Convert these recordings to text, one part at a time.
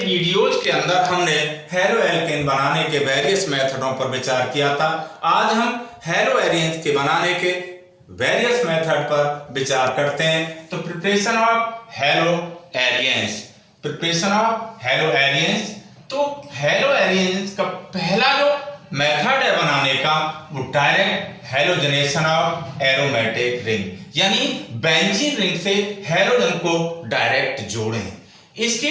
Videos के अंदर हमने हेलो एल्केन बनाने के वेरियस मेथडों पर विचार किया था। आज हम हेलो एरियंस के बनाने के वेरियस मेथड पर विचार करते हैं। तो प्रिपरेशन ऑफ हेलो एरियंस, तो हेलो एरियंस का पहला जो मेथड है बनाने का वो direct halogenation of aromatic ring, यानी बेंजीन रिंग से हेलोजन को डायरेक्ट जोड़ें। इसके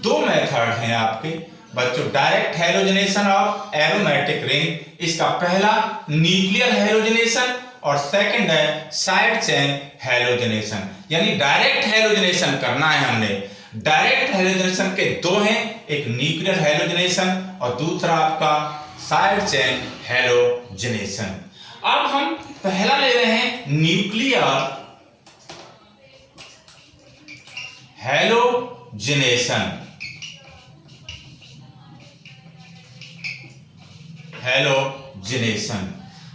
दो मेथड हैं आपके बच्चों, direct halogenation of aromatic ring, इसका पहला न्यूक्लियर हेलोजनेशन और सेकंड है साइड चेन हेलोजनेशन। यानी डायरेक्ट हेलोजनेशन करना है हमने। डायरेक्ट हेलोजनेशन के दो हैं, एक न्यूक्लियर हेलोजनेशन और दूसरा आपका साइड चेन हेलोजनेशन। अब हम पहला ले रहे हैं न्यूक्लियर हेलोजनेशन।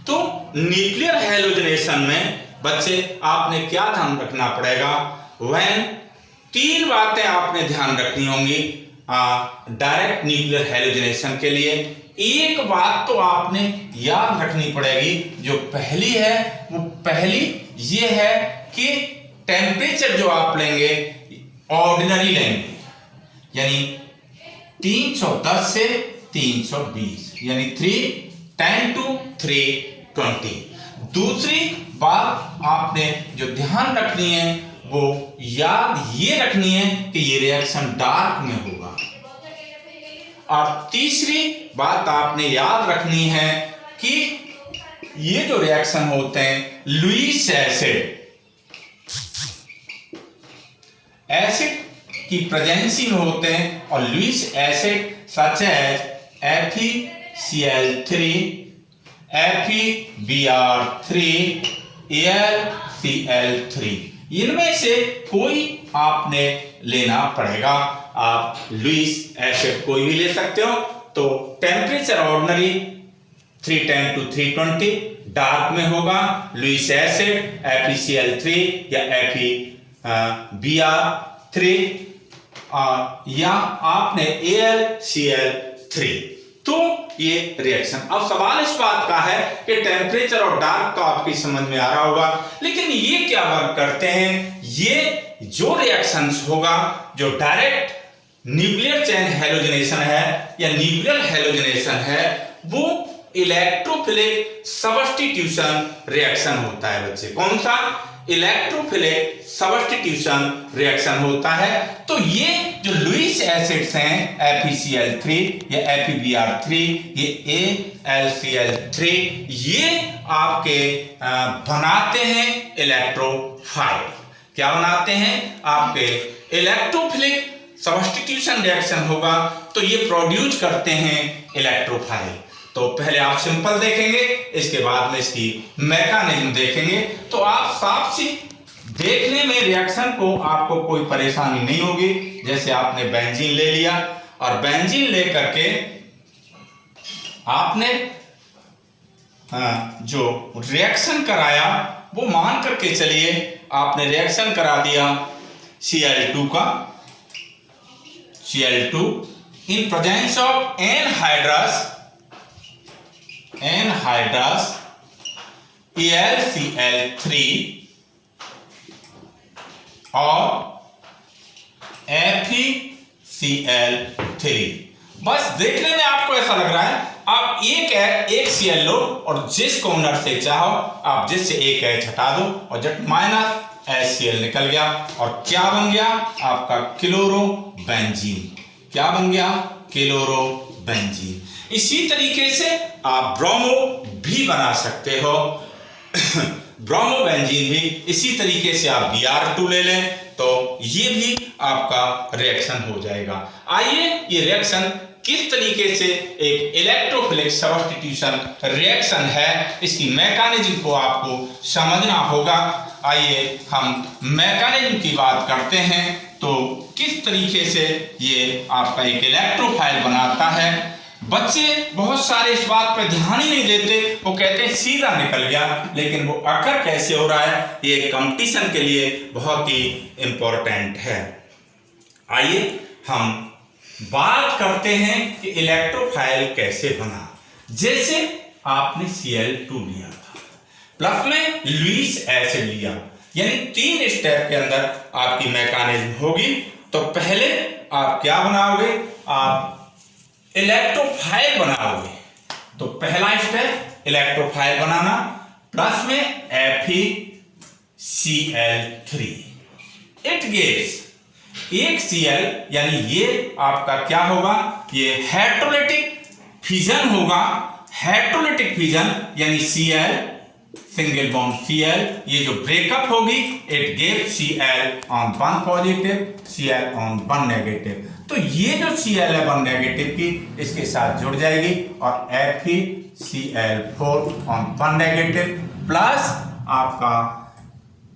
तो न्यूक्लियर हेलोजनेशन में बच्चे आपने क्या ध्यान रखना पड़ेगा, तीन बातें आपने ध्यान रखनी होंगी डायरेक्ट न्यूक्लियर हेलोजनेशन के लिए। एक बात तो आपने याद रखनी पड़ेगी, जो पहली है वो पहली ये है कि टेम्परेचर जो आप लेंगे ऑर्डिनरी लेंगे, यानी 310 से 320, यानी 310 to 320। दूसरी बात आपने जो ध्यान रखनी है वो याद ये रखनी है कि ये रिएक्शन डार्क में होगा। और तीसरी बात आपने याद रखनी है कि ये जो रिएक्शन होते हैं लुईस एसिड की प्रेजेंसी में होते हैं, और Lewis acid such as FeCl3, FeBr3, AlCl3, इनमें से कोई आपने लेना पड़ेगा। आप लुईस एसिड कोई भी ले सकते हो। तो टेम्परेचर ऑर्डिनरी 310 to 320 डार्क में होगा। लुईस एसिड FeCl3 या FeBr3 या आपने AlCl3। तो ये रिएक्शन। अब सवाल इस बात का है कि टेम्परेचर और डार्क तो आपकी समझ में आ रहा होगा, लेकिन ये क्या वर्क करते हैं। ये जो रिएक्शंस होगा जो डायरेक्ट न्यूक्लियर चेन हेलोजनेशन है या न्यूक्लियर हेलोजनेशन है, वो इलेक्ट्रोफिलिक सब्स्टिट्यूशन रिएक्शन होता है बच्चे। कौन सा? इलेक्ट्रोफिलिक सब्स्टिट्यूशन रिएक्शन होता है। तो ये जो लुईस एसिड्स हैं FeCl3 या FeBr3, ये AlCl3, ये आपके बनाते हैं इलेक्ट्रोफाइल। क्या बनाते हैं? आपके इलेक्ट्रोफिलिक सब्स्टिट्यूशन रिएक्शन होगा तो ये प्रोड्यूस करते हैं इलेक्ट्रोफाइल। तो पहले आप सिंपल देखेंगे, इसके बाद में इसकी मैकेनिज्म देखेंगे। तो आप साफ सी देखने में रिएक्शन को आपको कोई परेशानी नहीं होगी। जैसे आपने बेंजीन ले लिया और बेंजीन ले करके आपने जो रिएक्शन कराया वो मान करके चलिए आपने रिएक्शन करा दिया Cl2 का, Cl2 in presence of anhydrous AlCl3 और FeCl3। बस देखने में आपको ऐसा लग रहा है आप एक Cl लो और जिस कॉर्नर से चाहो आप जिससे एक H हटा दो और जब माइनस HCl निकल गया और क्या बन गया आपका क्लोरोबेंजीन। क्या बन गया? क्लोरोबेंजीन। इसी तरीके से आप ब्रोमो भी बना सकते हो ब्रोमोबेंजीन भी इसी तरीके से आप Br2 ले लें तो ये भी आपका रिएक्शन हो जाएगा। आइए ये रिएक्शन किस तरीके से एक इलेक्ट्रोफिलिक सब्स्टिट्यूशन रिएक्शन है, इसकी मैकेनिज्म को आपको समझना होगा। आइए हम मैकेनिज्म की बात करते हैं। तो किस तरीके से ये आपका एक इलेक्ट्रोफाइल बनाता है। बच्चे बहुत सारे इस बात पर ध्यान ही नहीं देते, वो कहते हैं सीधा निकल गया, लेकिन वो अकर कैसे हो रहा है ये कंपटीशन के लिए बहुत ही इंपॉर्टेंट है। आइए हम बात करते हैं कि इलेक्ट्रोफाइल कैसे बना। जैसे आपने Cl2 लिया था, प्लस में लुईस एसिड लिया, यानी 3 स्टेप के अंदर आपकी मैकेनिज्म होगी। तो पहले आप क्या बनाओगे, आप इलेक्ट्रोफाइल बनाओगे। तो पहला स्टेप इलेक्ट्रोफाइल बनाना, प्लस में FeCl3, इट गिव्स एक Cl, यानी ये आपका क्या होगा, ये हेटेरोलिटिक फिजन होगा। हेटेरोलिटिक फिजन यानी Cl सिंगल बॉन्ड Cl, ये जो ब्रेकअप होगी it gives Cl on 1 positive, Cl on 1 negative. तो ये जो Cl है 1 नेगेटिव की इसके साथ जुड़ जाएगी और FeCl4 ऑन 1 नेगेटिव प्लस आपका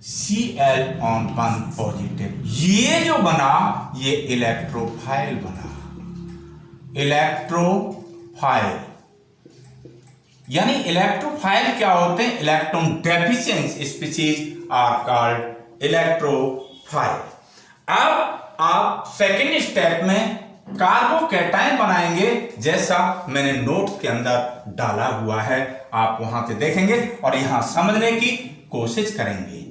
Cl ऑन 1 पॉजिटिव। ये जो बना ये इलेक्ट्रोफाइल बना। इलेक्ट्रोफाइल यानी इलेक्ट्रोफाइल क्या होते हैं, electron deficient species are called electrophile. अब आप सेकेंड स्टेप में कार्बोकैटायन बनाएंगे, जैसा मैंने नोट्स के अंदर डाला हुआ है, आप वहां से देखेंगे और यहां समझने की कोशिश करेंगे।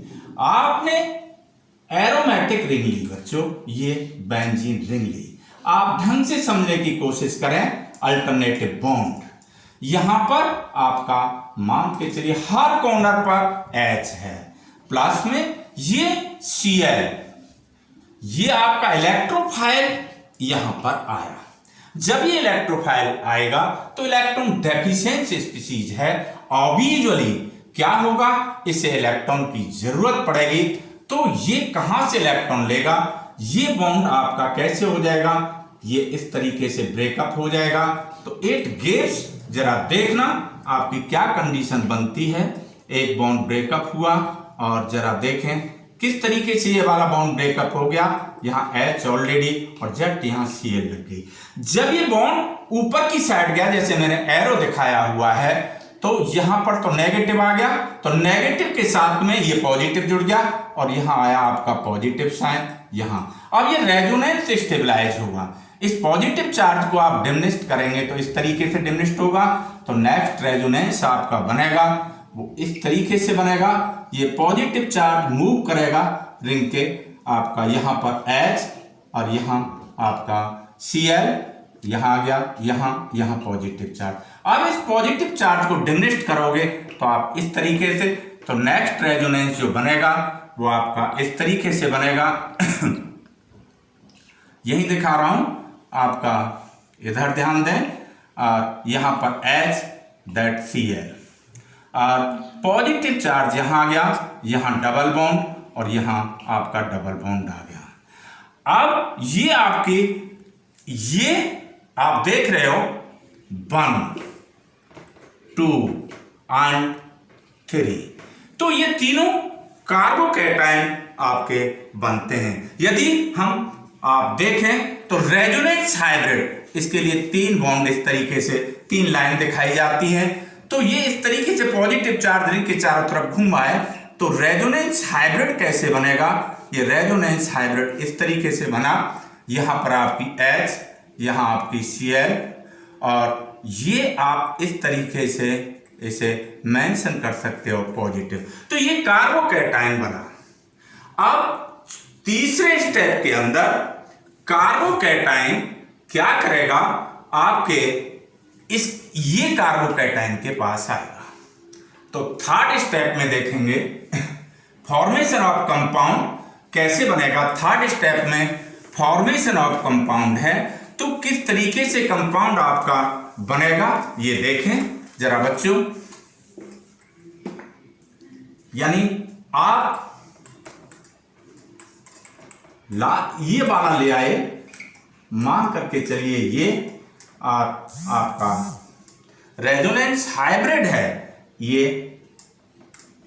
आपने एरोमेटिक रिंग ली बच्चों, ये बेंजीन रिंग ली, आप ढंग से समझने की कोशिश करें। अल्टरनेटिव बॉन्ड यहां पर आपका मान के चलिए हर कॉर्नर पर H है, प्लस में ये Cl, ये आपका इलेक्ट्रोफाइल यहां पर आया। जब ये इलेक्ट्रोफाइल आएगा तो इलेक्ट्रॉन डेफिशिएंट स्पीशीज है, ऑब्वियसली क्या होगा, इसे इलेक्ट्रॉन की जरूरत पड़ेगी। तो ये कहां से इलेक्ट्रॉन लेगा, ये बॉन्ड आपका कैसे हो जाएगा, ये इस तरीके से ब्रेकअप हो जाएगा। तो इट गिव्स, जरा देखना आपकी क्या कंडीशन बनती है। एक बॉन्ड ब्रेकअप हुआ और जरा देखें किस तरीके से ये वाला बॉन्ड ब्रेकअप हो गया, यहाँ H ऑलरेडी और Z यहाँ Cl लग गई। जब ये बॉन्ड ऊपर की साइड गया, जैसे मैंने एरो दिखाया हुआ है, तो यहां पर तो नेगेटिव आ गया, तो नेगेटिव के साथ में ये पॉजिटिव जुड़ गया और यहां आया आपका पॉजिटिव साइन यहां। अब ये रेजोनेंस से स्टेबलाइज होगा। इस पॉजिटिव चार्ज को आप डिमिनिश करेंगे तो इस तरीके से डिमिनिश होगा। तो नेक्स्ट रेजोनेंस आपका बनेगा वो इस तरीके से बनेगा। ये पॉजिटिव चार्ज मूव करेगा रिंग के, आपका यहां पर H और यहां आपका Cl, यहां आ गया, यहां पॉजिटिव चार्ज। अब इस पॉजिटिव चार्ज को डिमिनिश करोगे तो आप इस तरीके से, तो नेक्स्ट रेजोनेंस जो बनेगा वो आपका इस तरीके से बनेगा। यही दिखा रहा हूं आपका, इधर ध्यान दें, और यहां पर H दैट Cl और पॉजिटिव चार्ज यहां आ गया, यहां डबल बॉन्ड और यहां आपका डबल बॉन्ड आ गया। अब ये आपकी, ये आप देख रहे हो 1 2 और 3, तो ये तीनों कार्बोकैटायन आपके बनते हैं। यदि हम आप देखें तो रेजोनेंस हाइब्रिड, इसके लिए 3 बॉन्ड इस तरीके से 3 लाइन दिखाई जाती हैं। तो ये इस तरीके से पॉजिटिव चार्ज रिंग के चारों तरफ घूमा है। तो रेजोनेंस हाइब्रिड कैसे बनेगा, ये रेजोनेंस हाइब्रिड इस तरीके से बना, यहां पर आपकी H, यहां आपकी Cl और ये आप इस तरीके से इसे मेंशन कर सकते हो पॉजिटिव। तो ये कार्बोकैटायन बना। अब तीसरे स्टेप के अंदर कार्बोकैटायन क्या करेगा, आपके ये कार्बोकैटायन के पास आएगा। तो थर्ड स्टेप में देखेंगे फॉर्मेशन ऑफ कंपाउंड कैसे बनेगा। थर्ड स्टेप में फॉर्मेशन ऑफ कंपाउंड है, तो किस तरीके से कंपाउंड आपका बनेगा ये देखें जरा बच्चों। यानी आप ये वाला ले आए, मान करके चलिए ये आपका रेजोनेंस हाइब्रिड है, ये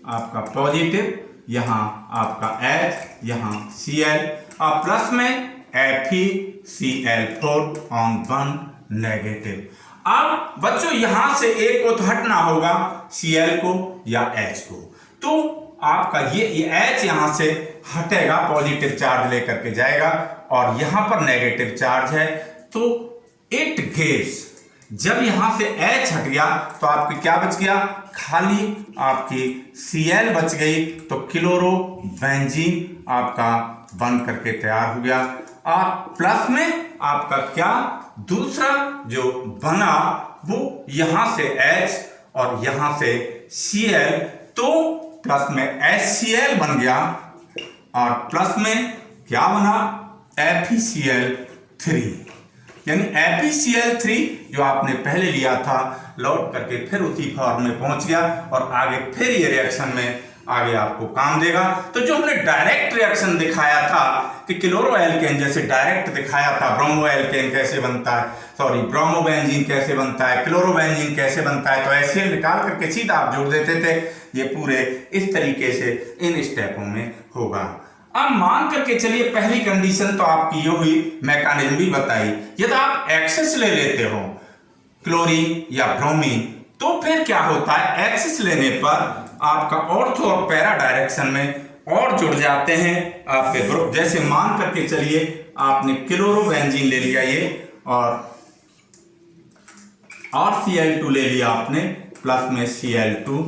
आपका पॉजिटिव, यहां आपका H, यहां Cl और प्लस में FeCl4 ऑन 1 नेगेटिव। अब बच्चों यहां से एक को तो हटना होगा, Cl को या H को। तो आपका ये H यहां से हटेगा, पॉजिटिव चार्ज लेकर के जाएगा और यहां पर नेगेटिव चार्ज है, तो इट गिव्स, जब यहां से H हट गया तो आपकी क्या बच गया, खाली आपकी Cl बच गई, तो क्लोरो बेंजीन आपका बन करके तैयार हो गया। आप प्लस में आपका क्या दूसरा जो बना वो यहां से H और यहां से Cl, तो प्लस में HCl बन गया और प्लस में क्या बना, FeCl3, यानी FeCl3 जो आपने पहले लिया था लौट करके फिर उसी फॉर्म में पहुंच गया और आगे फिर ये रिएक्शन में आगे आपको काम देगा। तो जो हमने डायरेक्ट रिएक्शन दिखाया था कि क्लोरोएल्केन जैसे डायरेक्ट दिखाया था, ब्रोमोएल्केन कैसे बनता है, सॉरी ब्रोमोबेंजीन कैसे बनता है, क्लोरोबेंजीन कैसे बनता है, तो ऐसे निकाल करके सीधा आप जोड़ देते थे। ये पूरे इस तरीके से इन स्टेपों में होगा। अब मान करके चलिए पहली कंडीशन तो आपकी ये हुई, मैकेनिज्म भी बताई। यदि आप एक्सेस ले लेते हो क्लोरीन या ब्रोमीन, तो फिर क्या होता है, एक्सेस लेने पर आपका ऑर्थो और पैरा डायरेक्शन में और जुड़ जाते हैं आपके ग्रुप। जैसे मान करके चलिए आपने क्लोरोबेंजीन ले लिया ये और Cl2 ले लिया आपने प्लस में Cl2,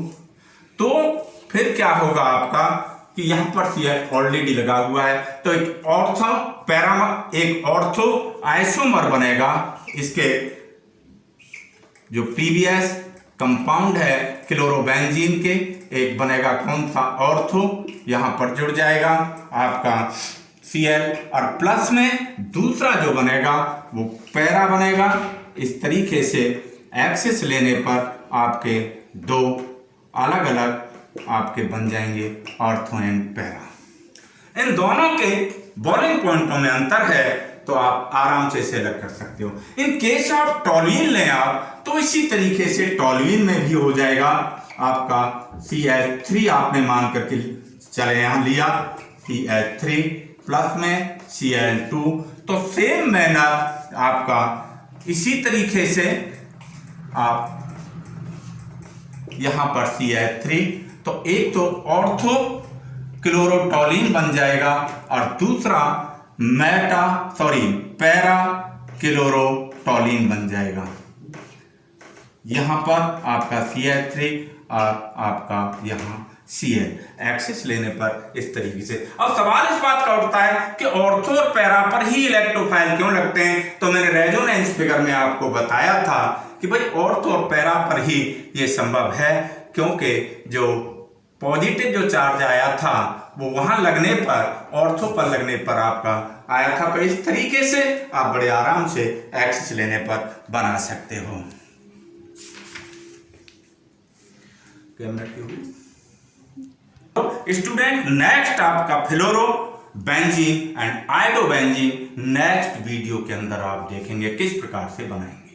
तो फिर क्या होगा आपका कि यहां पर Cl ऑलरेडी लगा हुआ है, तो एक ऑर्थो पैरा, एक ऑर्थो आइसोमर बनेगा। इसके जो प्रीवियस कंपाउंड है क्लोरोबेंजीन के, एक बनेगा कौन सा, ऑर्थो, यहां पर जुड़ जाएगा आपका Cl और प्लस में दूसरा जो बनेगा वो पैरा बनेगा। इस तरीके से एक्सिस लेने पर आपके दो अलग अलग आपके बन जाएंगे ऑर्थो एंड पैरा। इन दोनों के बॉइलिंग पॉइंटों में अंतर है तो आप आराम से इसे अलग कर सकते हो। इन केस ऑफ टॉल्यूइन लें आप तो इसी तरीके से टॉल्यूइन में भी हो जाएगा आपका Cl3 आपने मान करके चले यहां लिया Cl3 प्लस में Cl2, तो सेम मैनर आपका इसी तरीके से आप यहां पर Cl3, तो एक तो ऑर्थो क्लोरोटॉलीन बन जाएगा और दूसरा पैरा क्लोरोटॉलीन बन जाएगा। यहां पर आपका Cl3 और आपका यहां Cl एक्सिस लेने पर इस तरीके से। अब सवाल इस बात का उठता है कि ऑर्थो और पैरा पर ही इलेक्ट्रोफाइल क्यों लगते हैं, तो मैंने रेजोनेंस फिगर में आपको बताया था कि भाई ऑर्थो और पैरा पर ही ये संभव है, क्योंकि जो पॉजिटिव जो चार्ज आया था वो वहां लगने पर, ऑर्थो पर लगने पर आपका आया था। तो इस तरीके से आप बड़े आराम से एक्सिस लेने पर बना सकते हो। स्टूडेंट नेक्स्ट आपका fluorobenzene and iodobenzene next video के अंदर आप देखेंगे किस प्रकार से बनाएंगे।